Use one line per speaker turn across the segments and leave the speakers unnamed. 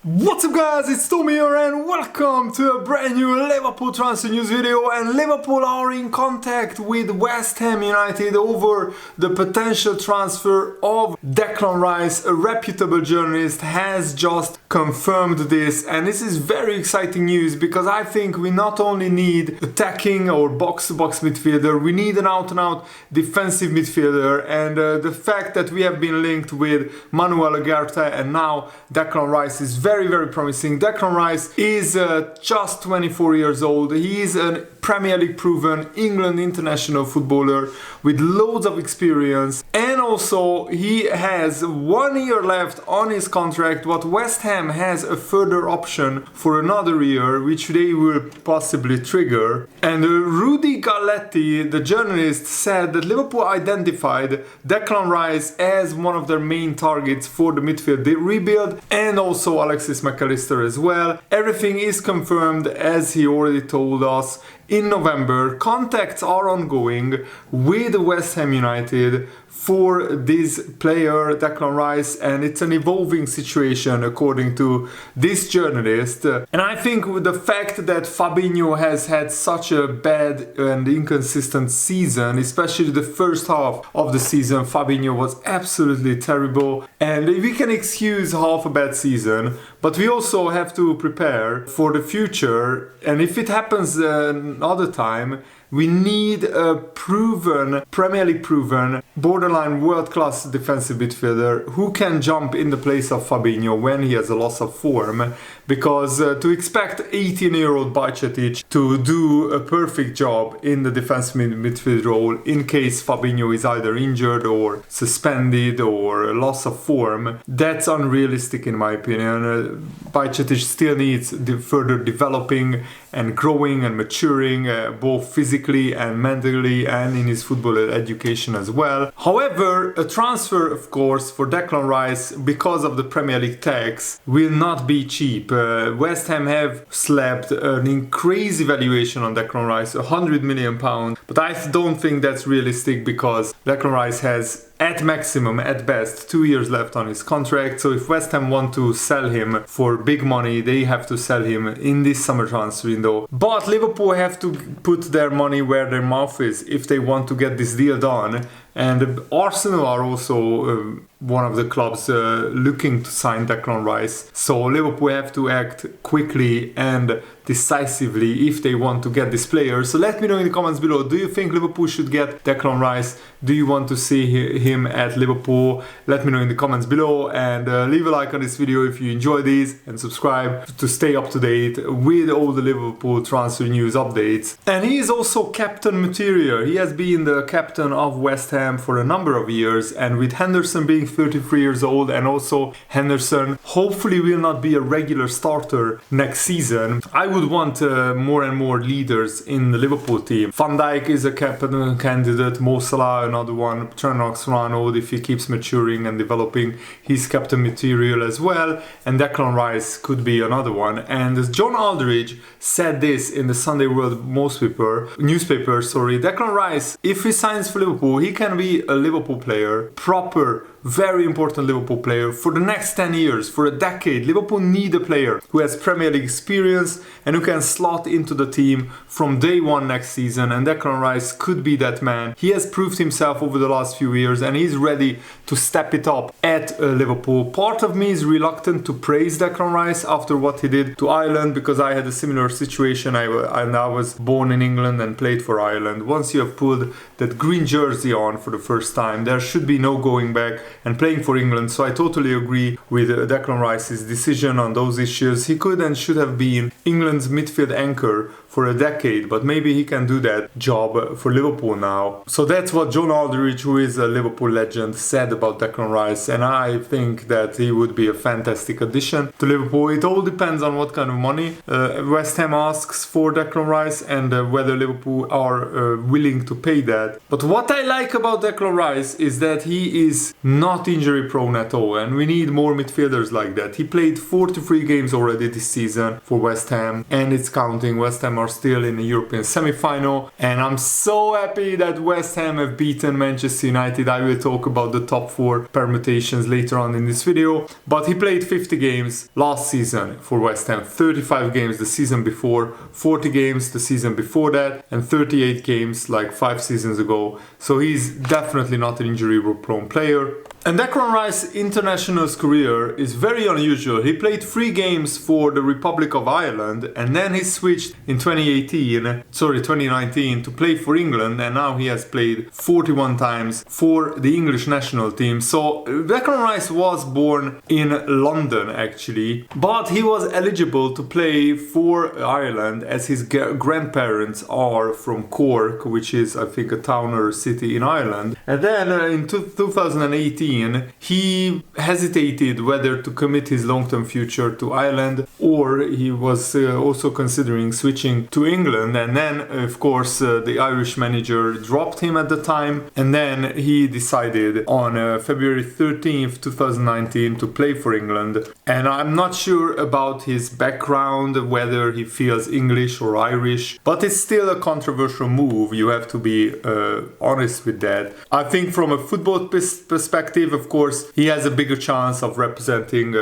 What's up guys, it's Tommy here and welcome to a brand new Liverpool transfer news video. And Liverpool are in contact with West Ham United over the potential transfer of Declan Rice. A reputable journalist has just confirmed this, and this is very exciting news because I think we not only need attacking or box-to-box midfielder, we need an out-and-out defensive midfielder, and the fact that we have been linked with Manuel Ugarte and now Declan Rice is very promising. Declan Rice is just 24 years old. He is a Premier League proven England international footballer with loads of experience, and also he has 1 year left on his contract, but West Ham has a further option for another year which they will possibly trigger. And Rudy Galletti, the journalist, said that Liverpool identified Declan Rice as one of their main targets for the midfield rebuild, and also Alexis McAllister as well. Everything is confirmed as he already told us. In November, contacts are ongoing with West Ham United for this player, Declan Rice, and it's an evolving situation according to this journalist. And I think with the fact that Fabinho has had such a bad and inconsistent season, especially the first half of the season, Fabinho was absolutely terrible, and we can excuse half a bad season, but we also have to prepare for the future. And if it happens another time, we need a proven, Premier League proven, borderline world-class defensive midfielder who can jump in the place of Fabinho when he has a loss of form. Because to expect 18-year-old Bajcetic to do a perfect job in the defensive midfield role in case Fabinho is either injured or suspended or loss of form, that's unrealistic in my opinion. Bajcetic still needs further developing and growing and maturing, both physically and mentally, and in his football education as well. However, a transfer, of course, for Declan Rice, because of the Premier League tax, will not be cheap. West Ham have slapped an crazy valuation on Declan Rice, £100 million, but I don't think that's realistic because Declan Rice has at maximum, at best, 2 years left on his contract. So if West Ham want to sell him for big money, they have to sell him in this summer transfer window. But Liverpool have to put their money where their mouth is if they want to get this deal done. And Arsenal are also one of the clubs looking to sign Declan Rice. So Liverpool have to act quickly and decisively if they want to get this player. So let me know in the comments below, do you think Liverpool should get Declan Rice? Do you want to see him at Liverpool? Let me know in the comments below, and leave a like on this video if you enjoy these, and subscribe to stay up to date with all the Liverpool transfer news updates. And he is also captain material. He has been the captain of West Ham for a number of years, and with Henderson being 33 years old, and also Henderson hopefully will not be a regular starter next season, I would want more and more leaders in the Liverpool team. Van Dijk is a captain candidate, Mo Salah another one, Trent Alexander-Arnold, if he keeps maturing and developing, he's captain material as well, and Declan Rice could be another one. And John Aldridge said this in the Sunday World newspaper, Declan Rice, if he signs for Liverpool, he can be a Liverpool player, proper, very important Liverpool player for the next 10 years, for a decade. Liverpool need a player who has Premier League experience and who can slot into the team from day one next season, and Declan Rice could be that man. He has proved himself over the last few years and he's ready to step it up at Liverpool. Part of me is reluctant to praise Declan Rice after what he did to Ireland, because I had a similar situation. I was born in England and played for Ireland. Once you have pulled that green jersey on for the first time, there should be no going back and playing for England. So I totally agree with Declan Rice's decision on those issues. He could and should have been England's midfield anchor for a decade, but maybe he can do that job for Liverpool now. So that's what John Aldridge, who is a Liverpool legend, said about Declan Rice, and I think that he would be a fantastic addition to Liverpool. It all depends on what kind of money West Ham asks for Declan Rice and whether Liverpool are willing to pay that. But what I like about Declan Rice is that he is not not injury prone at all, and we need more midfielders like that. He played 43 games already this season for West Ham, and it's counting. West Ham are still in the European semi-final, and I'm so happy that West Ham have beaten Manchester United. I will talk about the top 4 permutations later on in this video, but he played 50 games last season for West Ham, 35 games the season before, 40 games the season before that, and 38 games like 5 seasons ago. So he's definitely not an injury-prone player. And Declan Rice's international career is very unusual. He played 3 games for the Republic of Ireland, and then he switched in 2019 to play for England, and now he has played 41 times for the English national team. So Declan Rice was born in London actually, but he was eligible to play for Ireland as his grandparents are from Cork, which is I think a town or a city in Ireland. And then in 2018 he hesitated whether to commit his long-term future to Ireland, or he was also considering switching to England. And then of course the Irish manager dropped him at the time, and then he decided on February 13th 2019 to play for England. And I'm not sure about his background, whether he feels English or Irish, but it's still a controversial move. You have to be honest with that. I think from a football perspective, of course, he has a bigger chance of representing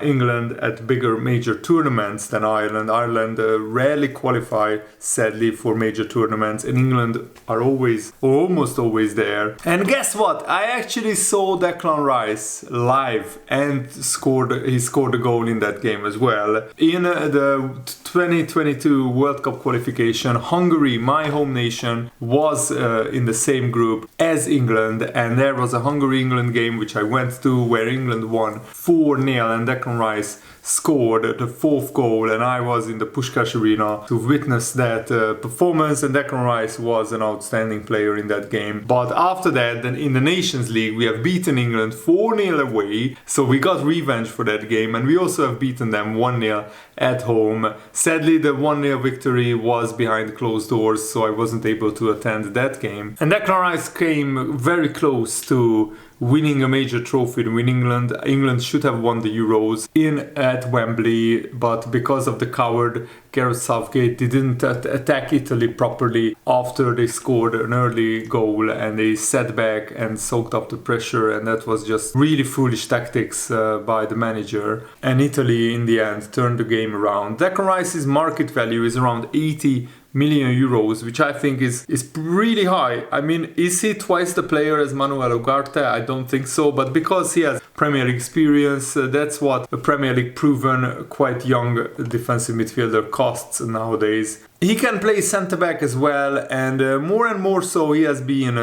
England at bigger major tournaments than Ireland. Ireland rarely qualify, sadly, for major tournaments, and England are always or almost always there. And guess what? I actually saw Declan Rice live, and he scored a goal in that game as well. In the 2022 World Cup qualification, Hungary, my home nation, was in the same group as England, and there was a Hungary-England game which I went to where England won 4-0, and Declan Rice scored the 4th goal, and I was in the Puskás Arena to witness that performance, and Declan Rice was an outstanding player in that game. But after that, then in the Nations League, we have beaten England 4-0 away, so we got revenge for that game, and we also have beaten them 1-0 at home. Sadly, the 1-0 victory was behind closed doors, so I wasn't able to attend that game. And Declan Rice came very close to winning a major trophy to win England. England should have won the Euros at Wembley, but because of the coward Gareth Southgate didn't attack Italy properly after they scored an early goal, and they sat back and soaked up the pressure, and that was just really foolish tactics by the manager. And Italy in the end turned the game around. Declan Rice's market value is around 80 million euros, which I think is really high. I mean, is he twice the player as Manuel Ugarte? I don't think so, but because he has Premier League experience, that's what a Premier League proven quite young defensive midfielder costs nowadays. He can play centre-back as well, and more so he has been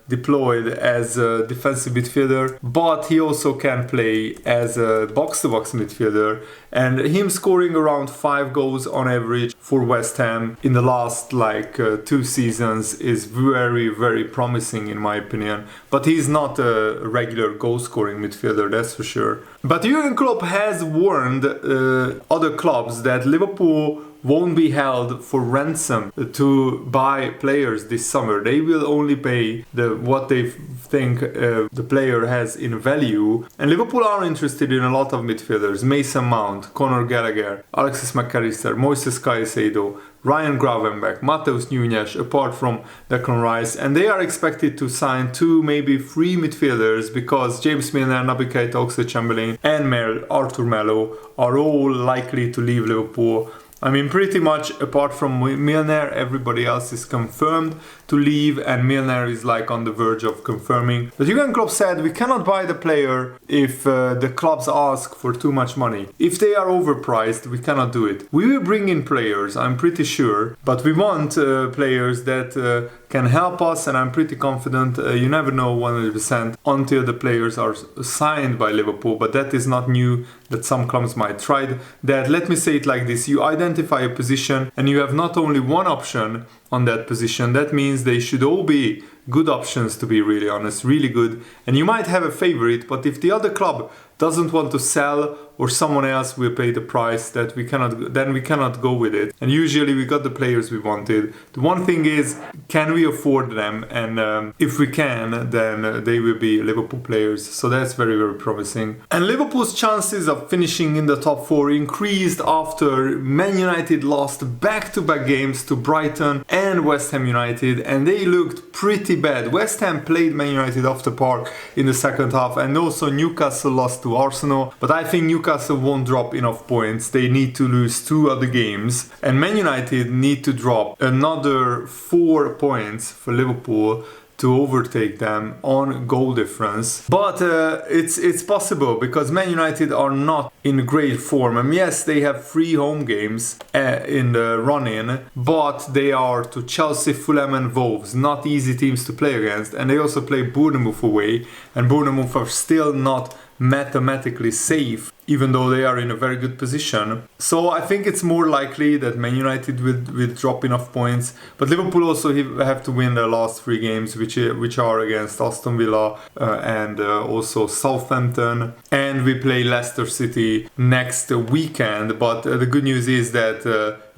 deployed as a defensive midfielder, but he also can play as a box-to-box midfielder, and him scoring around 5 goals on average for West Ham in the last 2 seasons is very, very promising in my opinion. But he's not a regular goal-scoring midfielder, that's for sure. But Jurgen Klopp has warned other clubs that Liverpool won't be held for ransom to buy players this summer. They will only pay what they think the player has in value. And Liverpool are interested in a lot of midfielders: Mason Mount, Conor Gallagher, Alexis McAllister, Moises Caicedo, Ryan Gravenberch, Matheus Nunes, apart from Declan Rice, and they are expected to sign 2, maybe 3 midfielders, because James Milner, Naby Keita, Oxlade-Chamberlain and Arthur Melo are all likely to leave Liverpool. I mean, pretty much apart from Milner, everybody else is confirmed to leave, and Milner is on the verge of confirming. But Jurgen Klopp said we cannot buy the player if the clubs ask for too much money. If they are overpriced, we cannot do it. We will bring in players, I'm pretty sure, but we want players that can help us, and I'm pretty confident. You never know 100% until the players are signed by Liverpool, but that is not new that some clubs might try that. Let me say it like this: you identify a position and you have not only one option on that position. That means they should all be good options, to be really honest, really good. And you might have a favorite, but if the other club doesn't want to sell or someone else will pay the price that we cannot go with it. And usually we got the players we wanted. The one thing is, can we afford them? And if we can, then they will be Liverpool players. So that's very, very promising. And Liverpool's chances of finishing in the top 4 increased after Man United lost back-to-back games to Brighton and West Ham United, and they looked pretty bad. West Ham played Man United off the park in the second half, and also Newcastle lost to Arsenal. But I think Newcastle won't drop enough points. They need to lose 2 other games, and Man United need to drop another 4 points for Liverpool to overtake them on goal difference. But it's possible, because Man United are not in great form. And yes, they have 3 home games in the run-in, but they are to Chelsea, Fulham and Wolves, not easy teams to play against. And they also play Bournemouth away, and Bournemouth are still not mathematically safe, even though they are in a very good position. So I think it's more likely that Man United will drop enough points. But Liverpool also have to win their last 3 games, which are against Aston Villa and also Southampton. And we play Leicester City next weekend. But the good news is that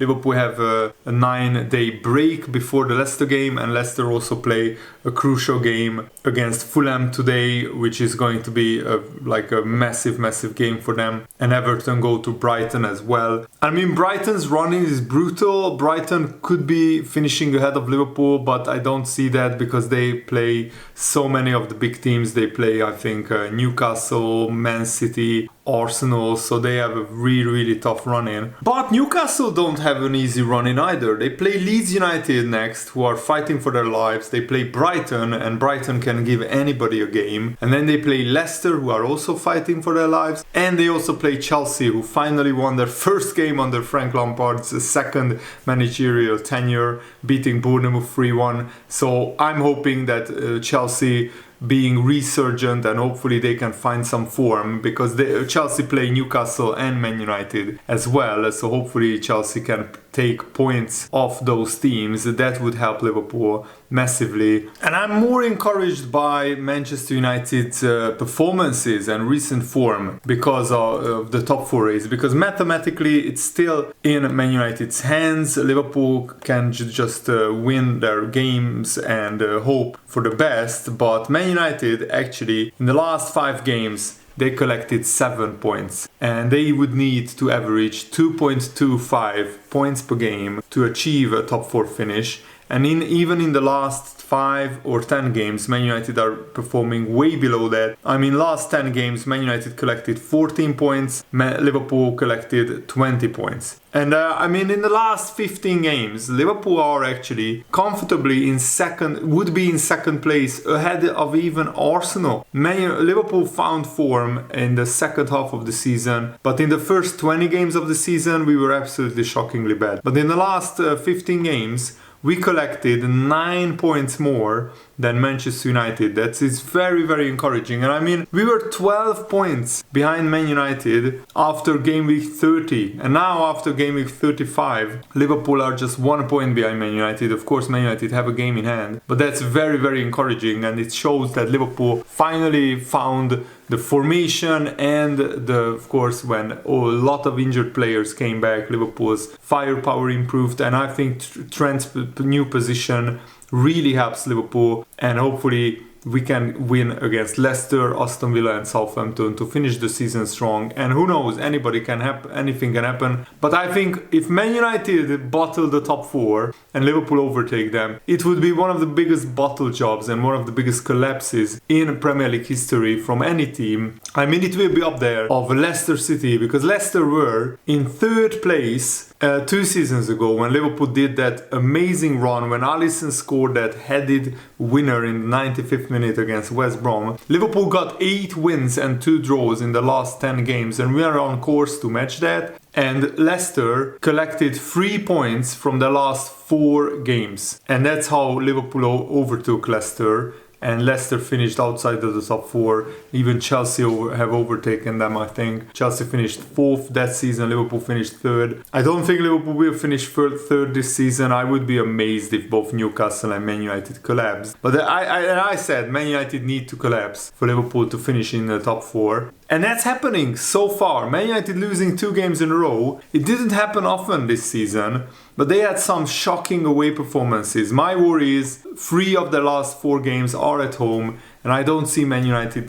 Liverpool have a 9-day break before the Leicester game, and Leicester also play a crucial game against Fulham today, which is going to be like a massive game for them. And Everton go to Brighton as well. I mean, Brighton's running is brutal. Brighton could be finishing ahead of Liverpool, but I don't see that, because they play so many of the big teams. They play, I think, Newcastle, Man City, Arsenal, so they have a really tough run-in. But Newcastle don't have an easy run-in either. They play Leeds United next, who are fighting for their lives. They play Brighton, and Brighton can give anybody a game. And then they play Leicester, who are also fighting for their lives. And they also play Chelsea, who finally won their first game under Frank Lampard's second managerial tenure, beating Bournemouth 3-1. So I'm hoping that Chelsea being resurgent, and hopefully they can find some form, because Chelsea play Newcastle and Man United as well, so hopefully Chelsea can take points off those teams. That would help Liverpool massively. And I'm more encouraged by Manchester United's performances and recent form because of the top 4 race, because mathematically it's still in Man United's hands. Liverpool can just win their games and hope for the best, but Man United actually in the last 5 games they collected 7 points, and they would need to average 2.25 points per game to achieve a top 4 finish. And even in the last 5 or 10 games, Man United are performing way below that. I mean, last 10 games, Man United collected 14 points, Liverpool collected 20 points. And I mean, in the last 15 games, Liverpool are actually comfortably would be in second place, ahead of even Arsenal. Liverpool found form in the second half of the season, but in the first 20 games of the season, we were absolutely shockingly bad. But in the last 15 games, we collected 9 points more than Manchester United. That is very encouraging. And I mean, we were 12 points behind Man United after game week 30. And now after game week 35, Liverpool are just 1 point behind Man United. Of course, Man United have a game in hand. But that's very encouraging. And it shows that Liverpool finally found the formation, and of course, when a lot of injured players came back, Liverpool's firepower improved. And I think Trent's new position really helps Liverpool, and hopefully we can win against Leicester, Aston Villa and Southampton to finish the season strong. And who knows, anything can happen. But I think if Man United bottle the top 4 and Liverpool overtake them, it would be one of the biggest bottle jobs and one of the biggest collapses in Premier League history from any team. I mean, it will be up there of Leicester City, because Leicester were in 3rd place 2 seasons ago when Liverpool did that amazing run when Alisson scored that headed winner in the 95th minute against West Brom. Liverpool got 8 wins and 2 draws in the last 10 games, and we are on course to match that. And Leicester collected 3 points from the last 4 games, and that's how Liverpool overtook Leicester. And Leicester finished outside of the top 4. Even Chelsea have overtaken them, I think. Chelsea finished 4th that season. Liverpool finished 3rd. I don't think Liverpool will finish 3rd this season. I would be amazed if both Newcastle and Man United collapse. But I said Man United need to collapse for Liverpool to finish in the top 4. And that's happening so far. Man United losing 2 games in a row. It didn't happen often this season, but they had some shocking away performances. My worry is 3 of the last 4 games are at home, and I don't see Man United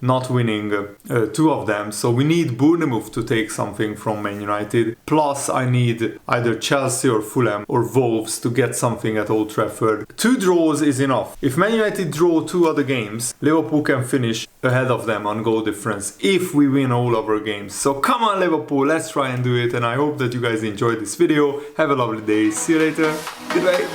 not winning 2 of them. So we need Bournemouth to take something from Man United. Plus I need either Chelsea or Fulham or Wolves to get something at Old Trafford. 2 draws is enough. If Man United draw 2 other games, Liverpool can finish ahead of them on goal difference if we win all of our games. So come on Liverpool, let's try and do it. And I hope that you guys enjoyed this video. Have a lovely day. See you later. Goodbye.